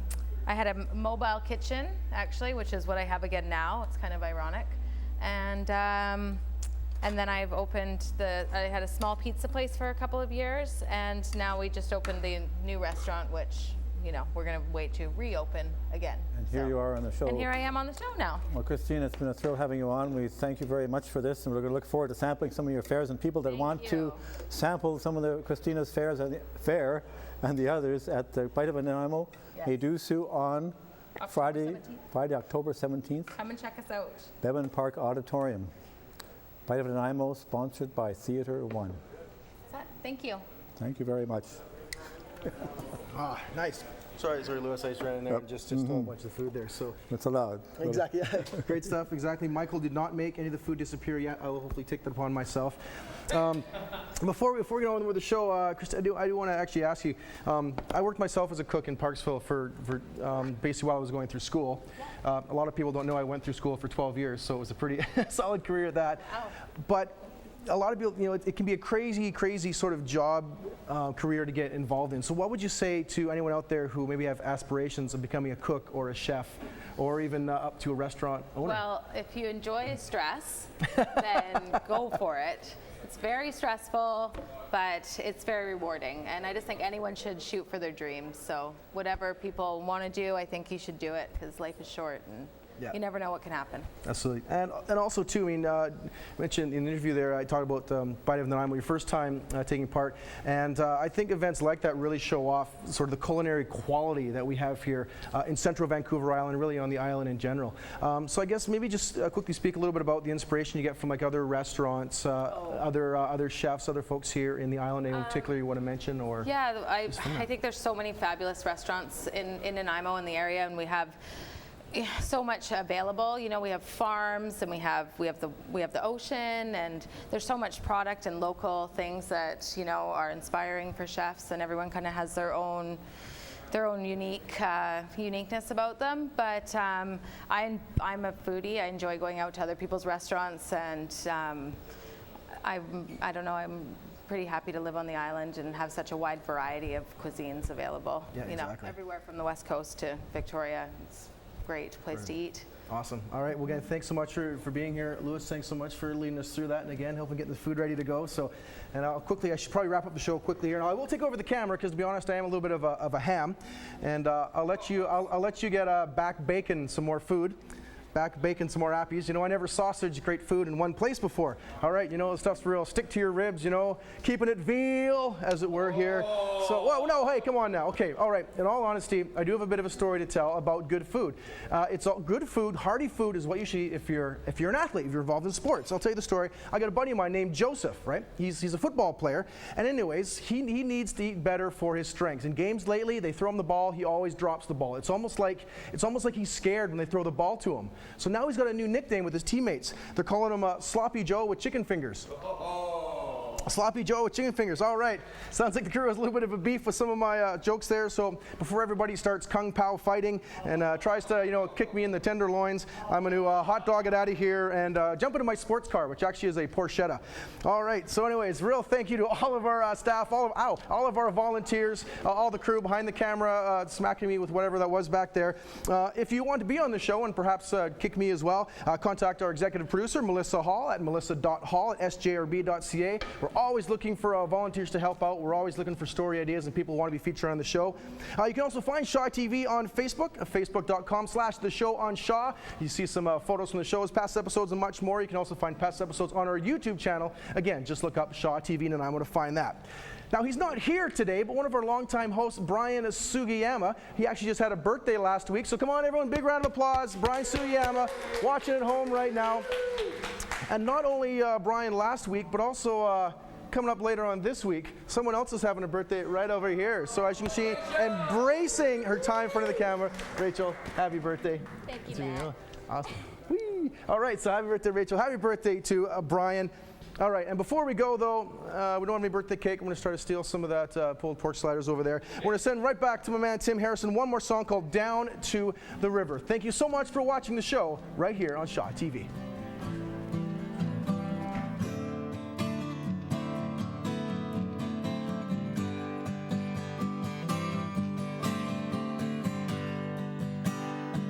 had a mobile kitchen actually, which is what I have again now. It's kind of ironic. And then I've opened I had a small pizza place for a couple of years, and now we just opened the new restaurant, which, you know, we're going to wait to reopen again.
And here you are on the show.
And here I am on the show now.
Well, Kristina, it's been a thrill having you on. We thank you very much for this, and we're going to look forward to sampling some of your fairs, and people that want to sample some of the Kristina's fairs and the others at the Bite of Nanaimo may do so on Friday, October 17th.
Come and check us out.
Bevan Park Auditorium. Bite of Nanaimo, sponsored by TheatreOne.
Thank you.
Thank you very much.
Nice. Sorry, Lewis, I just ran in there and just stole a bunch of food there. So
it's allowed.
Exactly. Great stuff. Exactly. Michael did not make any of the food disappear yet. I will hopefully take that upon myself. Before we get on with the show, Kristina, I do want to actually ask you. I worked myself as a cook in Parksville for basically while I was going through school. A lot of people don't know I went through school for 12 years, so it was a pretty solid career at that. Wow. But a lot of people, you know, it can be a crazy sort of job career to get involved in. So what would you say to anyone out there who maybe have aspirations of becoming a cook or a chef, or even up to a restaurant owner?
Well, if you enjoy stress, then go for it. It's very stressful, but it's very rewarding. And I just think anyone should shoot for their dreams. So whatever people want to do, I think you should do it, because life is short and you never know what can happen.
Absolutely. And also, too, I mean, mentioned in the interview there, I talked about Bite of Nanaimo, your first time taking part. And I think events like that really show off sort of the culinary quality that we have here in central Vancouver Island, really on the island in general. So I guess maybe just quickly speak a little bit about the inspiration you get from like other restaurants, other chefs, other folks here in the island, anyone particular you want to mention? Or
yeah, I think there's so many fabulous restaurants in Nanaimo in the area, and we have so much available. You know, we have farms, and we have the ocean, and there's so much product and local things that, you know, are inspiring for chefs, and everyone kind of has their own uniqueness about them. But I'm a foodie. I enjoy going out to other people's restaurants, and I don't know, I'm pretty happy to live on the island and have such a wide variety of cuisines available.
Yeah,
you know, everywhere from the West Coast to Victoria. It's great place to eat.
Awesome. All right. Well, again, thanks so much for being here. Lewis, thanks so much for leading us through that, and again, helping get the food ready to go. So, and I should probably wrap up the show quickly here. Now, I will take over the camera because, to be honest, I am a little bit of a ham, and I'll let you get back baking some more food. back baking some more appies. You know, I never saw such great food in one place before. All right, you know, the stuff's real. Stick to your ribs, you know, keeping it veal, as it were, here. So, whoa, no, hey, come on now. Okay, all right. In all honesty, I do have a bit of a story to tell about good food. It's all good food, hearty food is what you should eat if you're an athlete, if you're involved in sports. I'll tell you the story. I got a buddy of mine named Joseph, right? He's a football player, and anyways, he needs to eat better for his strengths. In games lately, they throw him the ball, he always drops the ball. It's almost like he's scared when they throw the ball to him. So now he's got a new nickname with his teammates. They're calling him Sloppy Joe with chicken fingers. Sloppy Joe with chicken fingers. All right. Sounds like the crew has a little bit of a beef with some of my jokes there. So before everybody starts kung pao fighting and tries to, you know, kick me in the tenderloins, I'm going to hot dog it out of here and jump into my sports car, which actually is a Porsche. All right. So anyways, real thank you to all of our staff, all of our volunteers, all the crew behind the camera smacking me with whatever that was back there. If you want to be on the show and perhaps kick me as well, contact our executive producer, Melissa Hall, at melissa.hall@sjrb.ca. We're always looking for volunteers to help out. We're always looking for story ideas and people who want to be featured on the show. You can also find Shaw TV on Facebook, facebook.com/The Show on Shaw. You see some photos from the shows, past episodes, and much more. You can also find past episodes on our YouTube channel. Again, just look up Shaw TV Nanaimo to find that. Now, he's not here today, but one of our longtime hosts, Brian Sugiyama, he actually just had a birthday last week. So come on, everyone, big round of applause. Brian Sugiyama, watching at home right now. And not only Brian last week, but also coming up later on this week, someone else is having a birthday right over here. So as you can see, embracing her time in front of the camera, Rachel, happy birthday.
Thank you, Matt.
Awesome. Whee. All right, so happy birthday, Rachel. Happy birthday to Brian. All right, and before we go, though, we don't have any birthday cake. I'm going to start to steal some of that pulled pork sliders over there. We're going to send right back to my man, Tim Harrison, one more song called Down to the River. Thank you so much for watching the show right here on Shaw TV.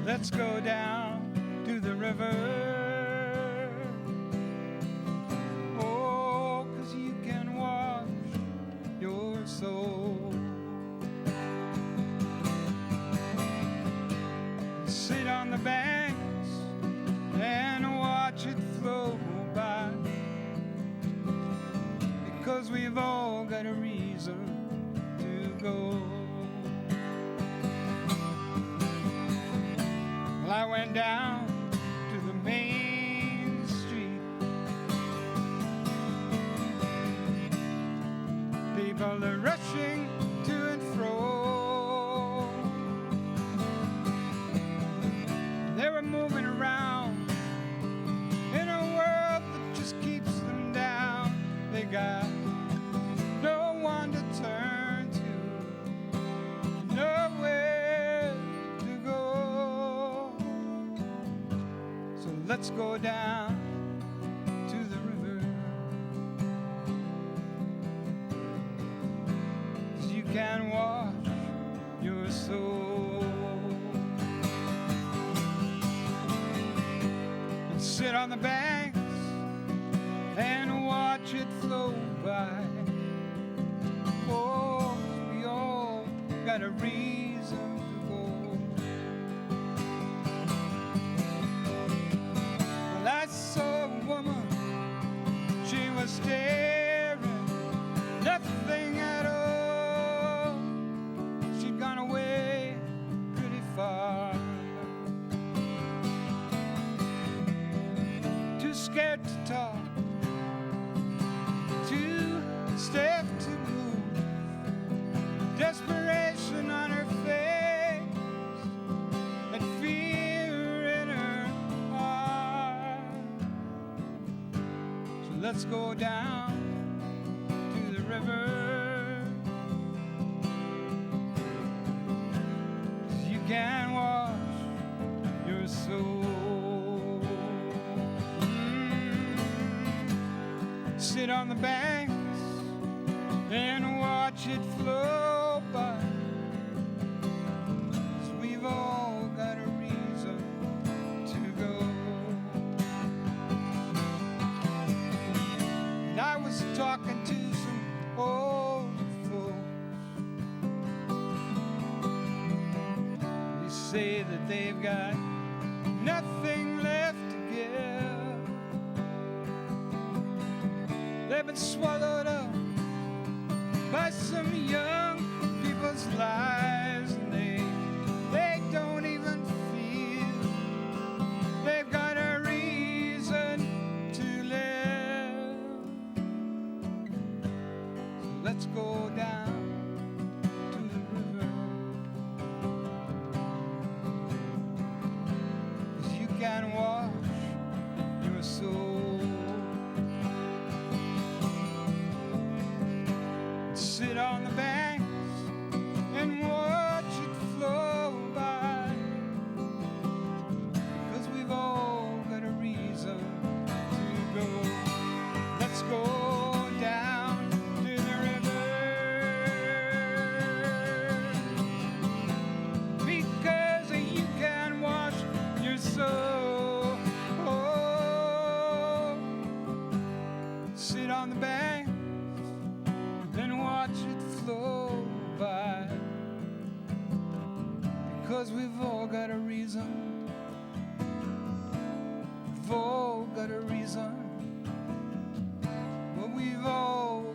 Let's go down to the river. Oh, 'cause you can wash your soul. Sit on the banks and watch it flow by. Because we've all got a reason to go. Well, I went down to the main street. People are rushing to and fro. They were moving around in a world that just keeps them down. They got no one to turn to, nowhere to go. So let's go down to the river, 'cause you can wash your soul. And sit on the banks and watch it flow by. Oh, we all got a reason to go. Well, I saw a woman, she was staring, nothing at all. She'd gone away pretty far, too scared to talk, too stiff to move, desperation on her face and fear in her heart. So let's go down to the river, 'cause you can wash your soul. Sit on the banks and watch it flow by. 'Cause we've all got a reason to go. And I was talking to some old folks. They say that they've got nothing left to give. They've been swallowed up by some young people's lives, and they don't even feel they've got a reason to live. So let's go down to the river, 'cause you can wash your soul. Sit on the banks and watch it flow by, 'cause we've all got a reason to go. Let's go down to the river, because you can wash your soul. Oh, sit on the bank and watch it flow by, because we've all got a reason. We've all got a reason. Well, we've all